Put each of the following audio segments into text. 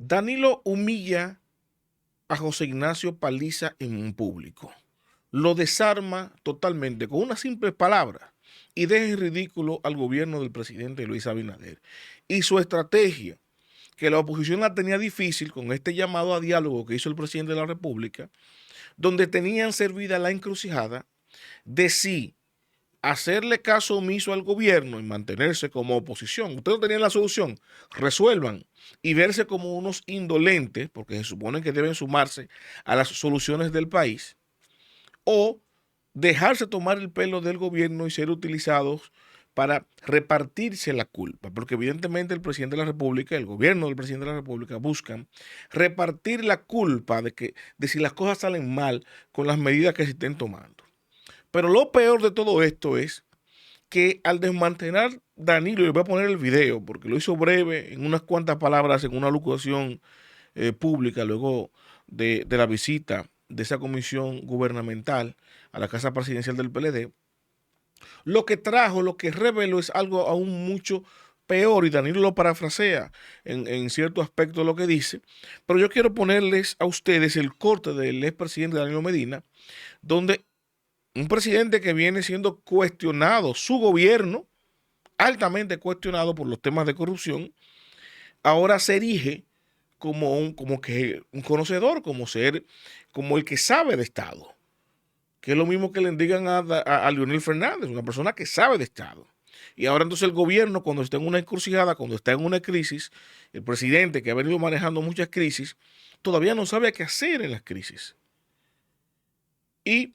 Danilo humilla a José Ignacio Paliza en un público. Lo desarma totalmente con una simple palabra y deja en ridículo al gobierno del presidente Luis Abinader. Y su estrategia, que la oposición la tenía difícil con este llamado a diálogo que hizo el presidente de la República, donde tenían servida la encrucijada de si hacerle caso omiso al gobierno y mantenerse como oposición. Ustedes no tenían la solución, resuelvan y verse como unos indolentes, porque se supone que deben sumarse a las soluciones del país, o dejarse tomar el pelo del gobierno y ser utilizados para repartirse la culpa, porque evidentemente el presidente de la República, el gobierno del presidente de la República buscan repartir la culpa de si las cosas salen mal con las medidas que se estén tomando. Pero lo peor de todo esto es que al desmantelar Danilo, y les voy a poner el video porque lo hizo breve en unas cuantas palabras en una locución pública luego de la visita de esa comisión gubernamental a la casa presidencial del PLD, lo que reveló es algo aún mucho peor, y Danilo lo parafrasea en cierto aspecto de lo que dice, pero yo quiero ponerles a ustedes el corte del expresidente Danilo Medina, donde un presidente que viene siendo cuestionado, su gobierno, altamente cuestionado por los temas de corrupción, ahora se erige como un conocedor, como el que sabe de Estado, que es lo mismo que le digan a Leonel Fernández, una persona que sabe de Estado. Y ahora entonces el gobierno, cuando está en una encrucijada, cuando está en una crisis, el presidente que ha venido manejando muchas crisis, todavía no sabe qué hacer en las crisis. Y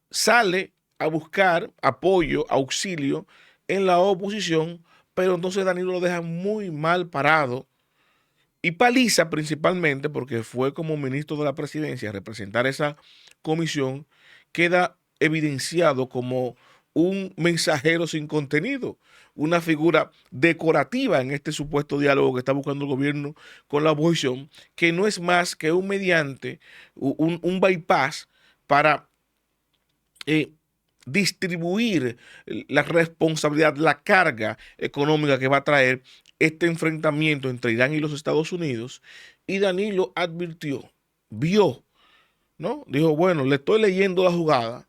sale a buscar apoyo, auxilio en la oposición, pero entonces Danilo lo deja muy mal parado. Y Paliza principalmente, porque fue como ministro de la presidencia a representar esa comisión, queda evidenciado como un mensajero sin contenido, una figura decorativa en este supuesto diálogo que está buscando el gobierno con la oposición, que no es más que un mediante, un bypass para distribuir la responsabilidad, la carga económica que va a traer este enfrentamiento entre Irán y los Estados Unidos. Y Danilo advirtió, vio, ¿no? Dijo, bueno, le estoy leyendo la jugada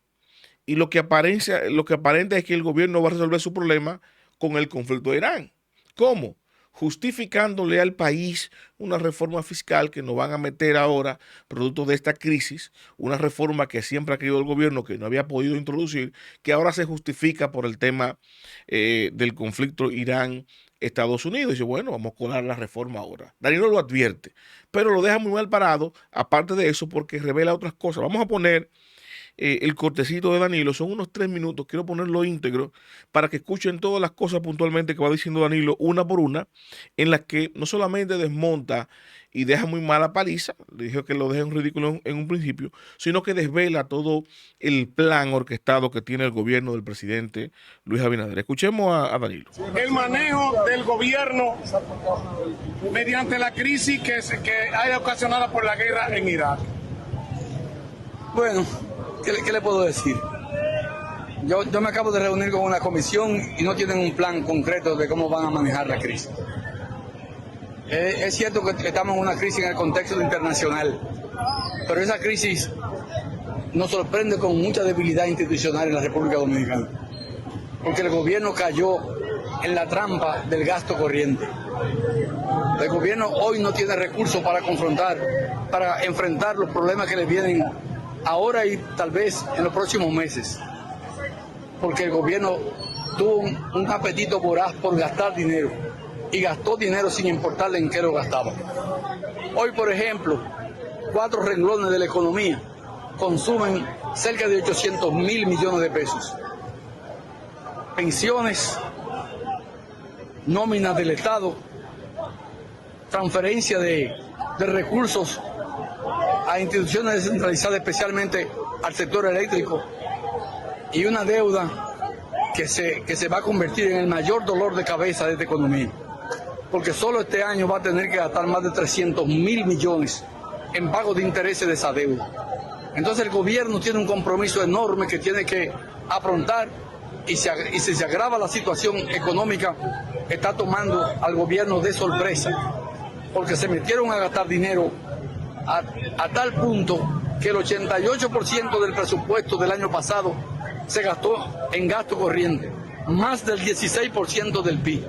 y lo que aparenta es que el gobierno va a resolver su problema con el conflicto de Irán. ¿Cómo? Justificándole al país una reforma fiscal que nos van a meter ahora, producto de esta crisis, una reforma que siempre ha querido el gobierno, que no había podido introducir, que ahora se justifica por el tema del conflicto Irán-Estados Unidos. Y dice, bueno, vamos a colar la reforma ahora. Danilo lo advierte, pero lo deja muy mal parado, aparte de eso, porque revela otras cosas. Vamos a poner el cortecito de Danilo, son unos 3 minutos, quiero ponerlo íntegro para que escuchen todas las cosas puntualmente que va diciendo Danilo una por una, en las que no solamente desmonta y deja muy mala Paliza, le dijo que lo deja en ridículo en un principio, sino que desvela todo el plan orquestado que tiene el gobierno del presidente Luis Abinader. Escuchemos a Danilo. El manejo del gobierno mediante la crisis que haya ocasionada por la guerra en Irak. Bueno, ¿qué le puedo decir? Yo me acabo de reunir con una comisión y no tienen un plan concreto de cómo van a manejar la crisis. Es cierto que estamos en una crisis en el contexto internacional, pero esa crisis nos sorprende con mucha debilidad institucional en la República Dominicana, porque el gobierno cayó en la trampa del gasto corriente. El gobierno hoy no tiene recursos para enfrentar los problemas que le vienen ahora y tal vez en los próximos meses, porque el gobierno tuvo un apetito voraz por gastar dinero y gastó dinero sin importarle en qué lo gastaba. Hoy, por ejemplo, 4 renglones de la economía consumen cerca de 800.000 millones de pesos. Pensiones, nóminas del Estado, transferencia de recursos a instituciones descentralizadas, especialmente al sector eléctrico, y una deuda que se va a convertir en el mayor dolor de cabeza de esta economía, porque solo este año va a tener que gastar más de 300.000 millones en pago de intereses de esa deuda. Entonces el gobierno tiene un compromiso enorme que tiene que afrontar, y si se agrava la situación económica, está tomando al gobierno de sorpresa. porque se metieron a gastar dinero a tal punto que el 88% del presupuesto del año pasado se gastó en gasto corriente, más del 16% del PIB.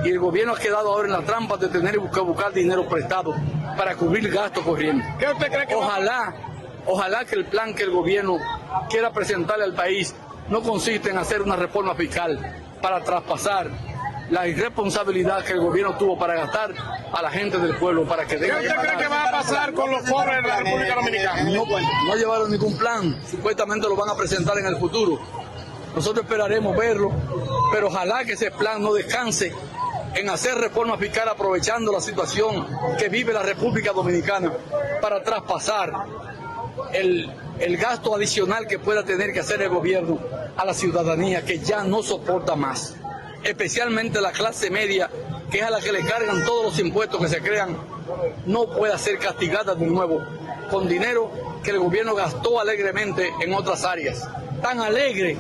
Y el gobierno ha quedado ahora en la trampa de tener que buscar dinero prestado para cubrir el gasto corriente. ¿Qué usted cree que Ojalá que el plan que el gobierno quiera presentarle al país no consiste en hacer una reforma fiscal para traspasar la irresponsabilidad que el gobierno tuvo para gastar a la gente del pueblo, para que ¿Qué usted cree que va a pasar con los pobres de la República Dominicana? No llevaron ningún plan, supuestamente lo van a presentar en el futuro. Nosotros esperaremos verlo, pero ojalá que ese plan no descanse en hacer reforma fiscal aprovechando la situación que vive la República Dominicana para traspasar el gasto adicional que pueda tener que hacer el gobierno a la ciudadanía, que ya no soporta más, especialmente la clase media, que es a la que le cargan todos los impuestos que se crean, no pueda ser castigada de nuevo con dinero que el gobierno gastó alegremente en otras áreas. Tan alegre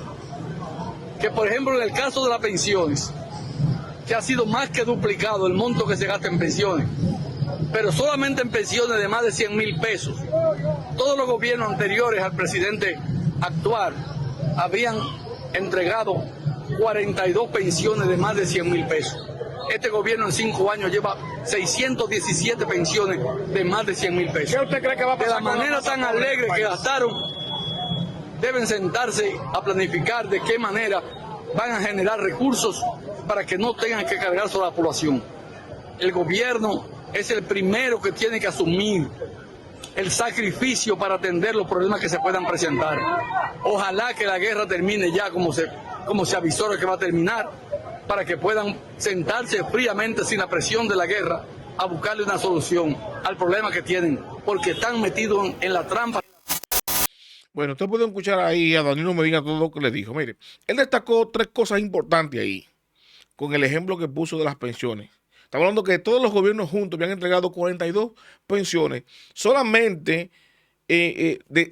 que, por ejemplo, en el caso de las pensiones, que ha sido más que duplicado el monto que se gasta en pensiones, pero solamente en pensiones de más de 100,000 pesos. Todos los gobiernos anteriores al presidente actual habían entregado 42 pensiones de más de 100,000 pesos. Este gobierno en 5 años lleva 617 pensiones de más de 100,000 pesos. ¿Qué usted cree que va a De pasar la manera tan alegre que gastaron, deben sentarse a planificar de qué manera van a generar recursos para que no tengan que cargar sobre la población. El gobierno es el primero que tiene que asumir el sacrificio para atender los problemas que se puedan presentar. Ojalá que la guerra termine ya como se avisó que va a terminar, para que puedan sentarse fríamente sin la presión de la guerra a buscarle una solución al problema que tienen, porque están metidos en la trampa. Bueno, ustedes pueden escuchar ahí a Danilo Medina todo lo que le dijo. Mire, él destacó 3 cosas importantes ahí, con el ejemplo que puso de las pensiones. Estamos hablando que todos los gobiernos juntos habían entregado 42 pensiones, solamente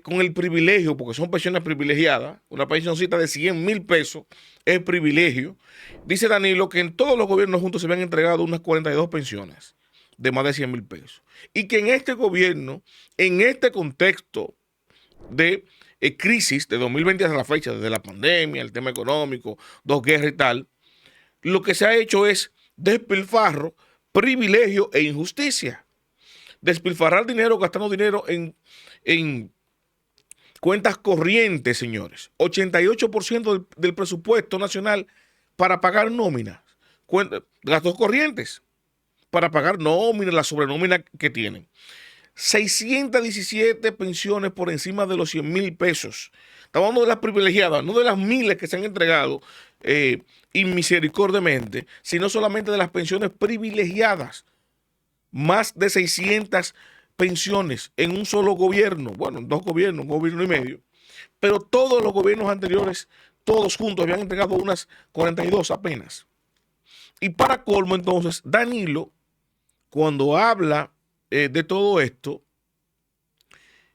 con el privilegio, porque son pensiones privilegiadas, una pensioncita de 100,000 pesos es privilegio. Dice Danilo que en todos los gobiernos juntos se habían entregado unas 42 pensiones de más de 100,000 pesos. Y que en este gobierno, en este contexto de crisis de 2020 hasta la fecha, desde la pandemia, el tema económico, 2 guerras y tal, lo que se ha hecho es despilfarro, privilegio e injusticia. Despilfarrar dinero, gastando dinero en cuentas corrientes, señores. 88% del presupuesto nacional para pagar nóminas, gastos corrientes, para pagar nóminas, la sobrenómina que tienen. 617 pensiones por encima de los 100,000 pesos. Estamos hablando de las privilegiadas, no de las miles que se han entregado inmisericordiamente, sino solamente de las pensiones privilegiadas. Más de 600 pensiones en un solo gobierno, bueno, en 2 gobiernos, un gobierno y medio, pero todos los gobiernos anteriores, todos juntos, habían entregado unas 42 apenas. Y para colmo, entonces, Danilo, cuando habla de todo esto,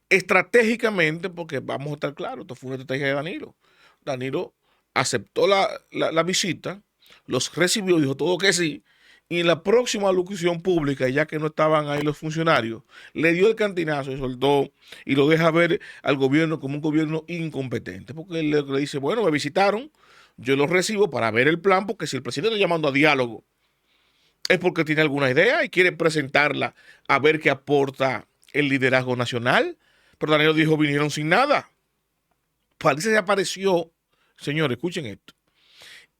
estratégicamente, porque vamos a estar claros, esto fue una estrategia de Danilo. Danilo aceptó la visita, los recibió, dijo todo que sí, y en la próxima alocución pública, ya que no estaban ahí los funcionarios, le dio el cantinazo y soltó y lo deja ver al gobierno como un gobierno incompetente, porque él le dice, bueno, me visitaron, yo los recibo para ver el plan, porque si el presidente está llamando a diálogo, es porque tiene alguna idea y quiere presentarla a ver qué aporta el liderazgo nacional. Pero Danilo dijo, vinieron sin nada. Parece que apareció, señores, escuchen esto,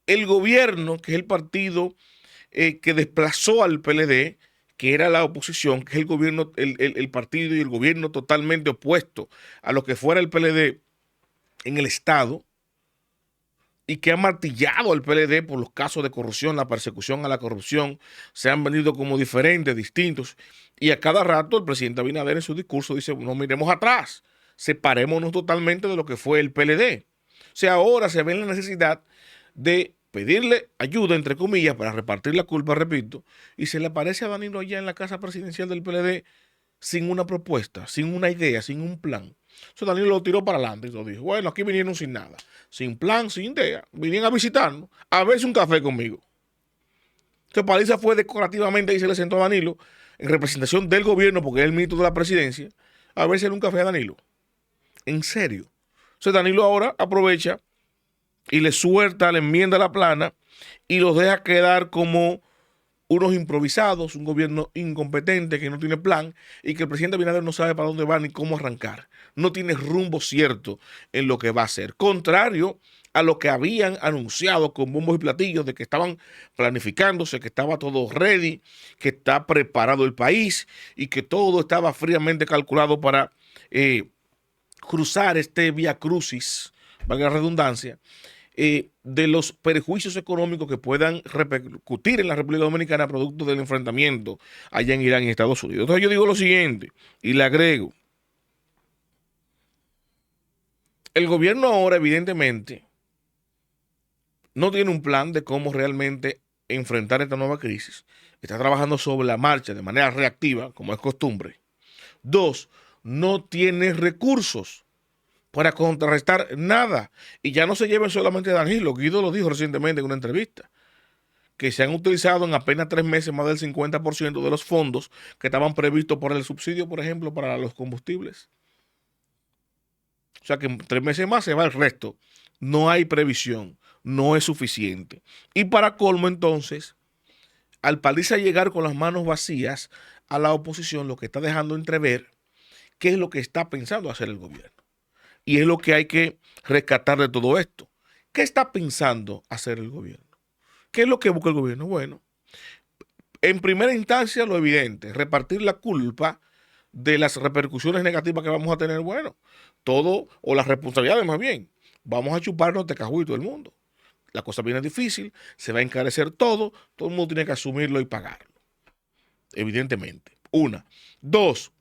el gobierno, que es el partido que desplazó al PLD, que era la oposición, que es el gobierno, el partido y el gobierno totalmente opuesto a lo que fuera el PLD en el Estado, y que ha martillado al PLD por los casos de corrupción, la persecución a la corrupción, se han vendido como diferentes, distintos, y a cada rato el presidente Abinader en su discurso dice, no miremos atrás, separémonos totalmente de lo que fue el PLD. O sea, ahora se ve la necesidad de pedirle ayuda, entre comillas, para repartir la culpa, repito, y se le aparece a Danilo allá en la casa presidencial del PLD sin una propuesta, sin una idea, sin un plan. Entonces Danilo lo tiró para adelante y lo dijo, bueno, aquí vinieron sin nada, sin plan, sin idea, vinieron a visitarnos, a verse un café conmigo. Entonces Paliza fue decorativamente y se le sentó a Danilo en representación del gobierno, porque es el ministro de la presidencia, a verse en un café a Danilo. En serio. Entonces Danilo ahora aprovecha y le suelta, le enmienda la plana y los deja quedar como unos improvisados, un gobierno incompetente que no tiene plan y que el presidente Abinader no sabe para dónde va ni cómo arrancar. No tiene rumbo cierto en lo que va a hacer. Contrario a lo que habían anunciado con bombos y platillos de que estaban planificándose, que estaba todo ready, que está preparado el país y que todo estaba fríamente calculado para cruzar este vía crucis, valga la redundancia, de los perjuicios económicos que puedan repercutir en la República Dominicana producto del enfrentamiento allá en Irán y Estados Unidos. Entonces yo digo lo siguiente y le agrego. El gobierno ahora evidentemente no tiene un plan de cómo realmente enfrentar esta nueva crisis. Está trabajando sobre la marcha de manera reactiva, como es costumbre. 2, no tiene recursos para contrarrestar nada. Y ya no se lleven solamente a Danilo. Guido lo dijo recientemente en una entrevista, que se han utilizado en apenas 3 meses más del 50% de los fondos que estaban previstos por el subsidio, por ejemplo, para los combustibles. O sea que en 3 meses más se va el resto. No hay previsión, no es suficiente. Y para colmo entonces, al parecer llegar con las manos vacías a la oposición, lo que está dejando entrever qué es lo que está pensando hacer el gobierno. Y es lo que hay que rescatar de todo esto. ¿Qué está pensando hacer el gobierno? ¿Qué es lo que busca el gobierno? Bueno, en primera instancia lo evidente, repartir la culpa de las repercusiones negativas que vamos a tener. Bueno, todo, o las responsabilidades más bien, vamos a chuparnos de cajú y todo el mundo. La cosa viene difícil, se va a encarecer todo el mundo tiene que asumirlo y pagarlo. Evidentemente. 1. 2.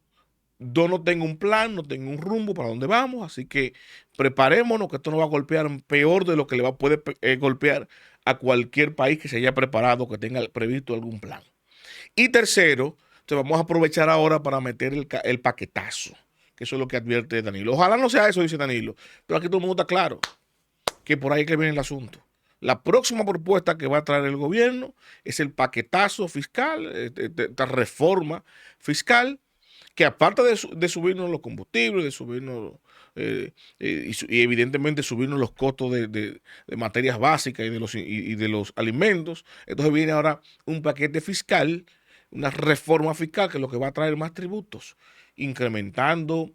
Yo no tengo un plan, no tengo un rumbo para dónde vamos, así que preparémonos que esto nos va a golpear peor de lo que puede golpear a cualquier país que se haya preparado, que tenga previsto algún plan. Y tercero, entonces vamos a aprovechar ahora para meter el paquetazo, que eso es lo que advierte Danilo. Ojalá no sea eso, dice Danilo, pero aquí todo el mundo está claro que por ahí es que viene el asunto. La próxima propuesta que va a traer el gobierno es el paquetazo fiscal, esta reforma fiscal, que aparte de subirnos los combustibles, de subirnos y evidentemente subirnos los costos de materias básicas y de los alimentos, entonces viene ahora un paquete fiscal, una reforma fiscal que es lo que va a traer más tributos, incrementando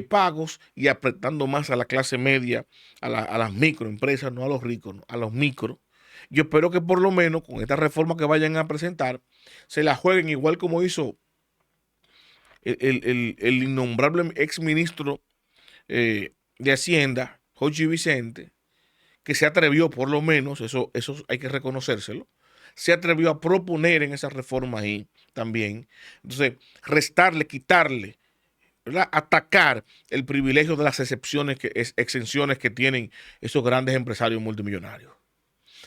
pagos y apretando más a la clase media, a las microempresas, no a los ricos, no, a los micros. Yo espero que por lo menos con esta reforma que vayan a presentar, se la jueguen igual como hizo el innombrable exministro de Hacienda, Jochi Vicente, que se atrevió por lo menos, eso hay que reconocérselo, se atrevió a proponer en esa reforma ahí también. Entonces, restarle, quitarle, ¿verdad? Atacar el privilegio de las exenciones que tienen esos grandes empresarios multimillonarios,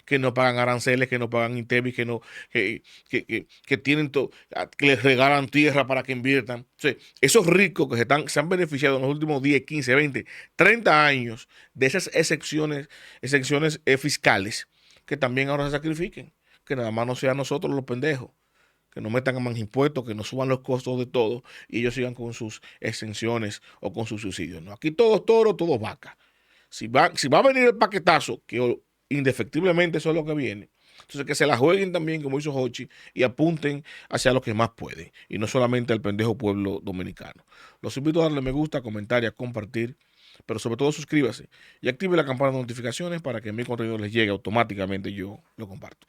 que no pagan aranceles, que no pagan INTEBI, que tienen que les regalan tierra para que inviertan. O sea, esos ricos que se han beneficiado en los últimos 10, 15, 20, 30 años de esas exenciones fiscales, que también ahora se sacrifiquen, que nada más no sean nosotros los pendejos, que no metan más impuestos, que no suban los costos de todo y ellos sigan con sus exenciones o con sus subsidios. ¿No? Aquí todo es toro, todo es vaca. Si va a venir el paquetazo, que indefectiblemente eso es lo que viene, entonces que se la jueguen también como hizo Jochi y apunten hacia lo que más pueden y no solamente al pendejo pueblo dominicano. Los invito a darle me gusta, comentar y a compartir, pero sobre todo suscríbase y active la campana de notificaciones para que mi contenido les llegue automáticamente y yo lo comparto.